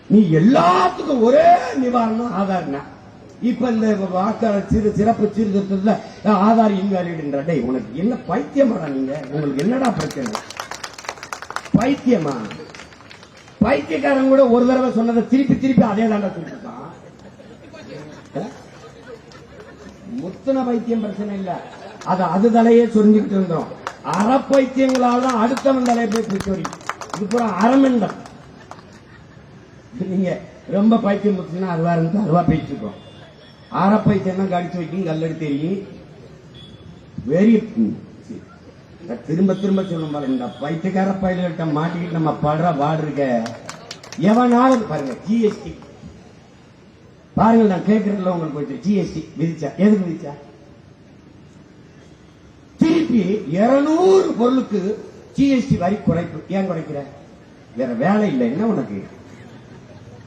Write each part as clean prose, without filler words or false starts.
நீ எல்லாத்துக்கும் ஒரே நிவாரணம் ஆதார்னா. இப்ப இந்த வாக்காளர் சிறப்பு சீர்திருத்தத்துல ஆதார் இன்வாலிடுன்ற டே உனக்கு என்ன பைத்தியமாடா நீங்க? உங்களுக்கு என்னடா பிரச்சனை? பைத்தியமா? பைத்தியக்காரன் கூட ஒரு தடவை சொன்னதை திருப்பி திருப்பி அதே தாண்டா சொல்லிருக்கான். முத்தன பைத்தியம் பிரச்சனை இல்ல, அது தலையே சொரிஞ்சுக்கிட்டு இருந்தோம். அறப்பைத்தியங்களால் தான் அடுத்தவன் தலையை போய் பிடிச்சோரி. இது பூரா அறமெண்டம். நீங்க ரொம்ப பைத்தியம் முத்துனா அதுவா இருந்து அதுவா பேசிருக்கோம். அறப்பைத்தியம் தான் கடிச்சு வைக்கும், கல்லடி தெரியும். வெரி திரும்ப திரும்ப சொல்லும் பாருங்க, இந்த பைத்தியக்கார பயில்கிட்ட மாட்டிக்கிட்டு நம்ம படுற வாடு இருக்க எவனாலும் பாருங்க. ஜிஎஸ்டி பாருங்க, நான் கேட்கறதுல உங்களுக்கு போயிட்டு ஜிஎஸ்டி விதிச்சா எதுக்கு விதிச்சா? திருப்பி 200 பொருளுக்கு ஜிஎஸ்டி வரி குறைப்பு. ஏன் குறைக்கிற? வேற வேலை இல்லை என்ன உனக்கு?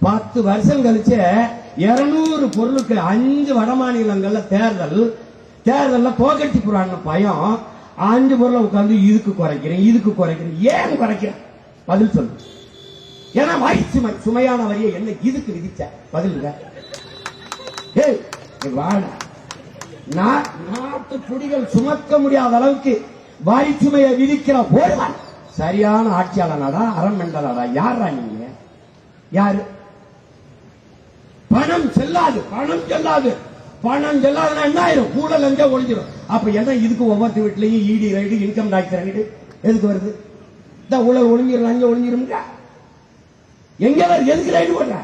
10 வருஷம் கழிச்சு 200 பொருளுக்கு 5 வட மாநிலங்கள்ல தேர்தல்ல தோக்கடிச்சு போறான்னு பயம். 5 பொருளை உட்கார்ந்து இதுக்கு குறைக்கிறேன். ஏன் குறைக்கிறேன்? பதில் சொல்லு. ஏன்னா வரி சுமையான வரியை என்ன இதுக்கு விதிச்ச? பதில் வாழ நாட்டு குடிகள் சுமக்க முடியாத அளவுக்கு வரி சுமையை விதிக்கிற ஒருவன் சரியான ஆட்சியாளனாடா, அறமெண்டலாடா? யாரா நீங்க? யாரு? பணம் செல்லாது. பணம் செல்லாதுன்னா என்ன ஆயிரும்? ஊழல் எங்க ஒழிஞ்சிடும். அப்ப என்ன இதுக்கு ஒவ்வொரு வீட்லயும் இடி ரைடு, இன்கம் டாக்ஸ் ரைடு எதுக்கு வருது? இந்த ஊழல் ஒழிஞ்சிடும், அங்க ஒழிஞ்சிரும். எங்க எதுக்கு ரைடு போடுற?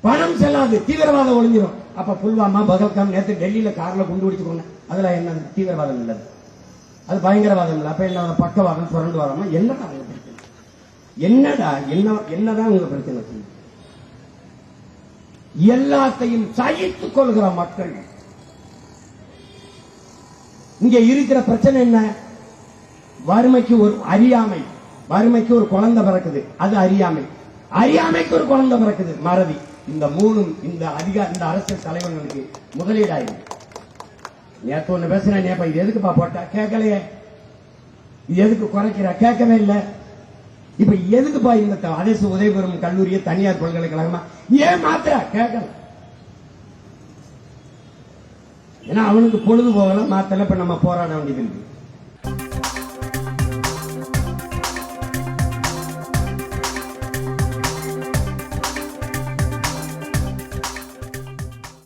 பணம் செல்லாது, தீவிரவாதம் ஒழிஞ்சிடும். அப்ப புல்வாமா, பகல்காம், நேற்று டெல்லியில கார்ல குண்டு பிடிச்சுக்கோங்க. அதுல என்ன தீவிரவாதம் இல்லது? அது பயங்கரவாதம் இல்ல. அப்ப என்ன பக்கவாதம், புரண்டு வராம என்னடா பிரச்சனை? என்னதான் உங்க பிரச்சனை? எல்லாத்தையும் சகித்துக் கொள்கிற மக்கள். இங்க இருக்கிற பிரச்சனை என்ன? வறுமைக்கு ஒரு அறியாமை. வறுமைக்கு ஒரு குழந்தை பிறக்குது, அது அறியாமைக்கு ஒரு குழந்தை பிறக்குது, மறதி. இந்த மூணும் இந்த அரசியல் தலைவர்களுக்கு முதலீடாயிருக்கு. நேற்று ஒண்ணு பேசுறேன், இது எதுக்குப்பா போட்டா? கேட்கலையே. இது எதுக்கு குறைக்கிற? கேட்கவே இல்லை. இப்ப எதுக்குப்பா இந்த அரசு உதவி பெறும் கல்லூரியை தனியார் பல்கலைக்கழகமா ஏன் மாத்திர? கேட்கல. ஏன்னா அவனுக்கு பொழுது போகல, மாத்தல. இப்ப நம்ம போராட வேண்டியது இருக்கு.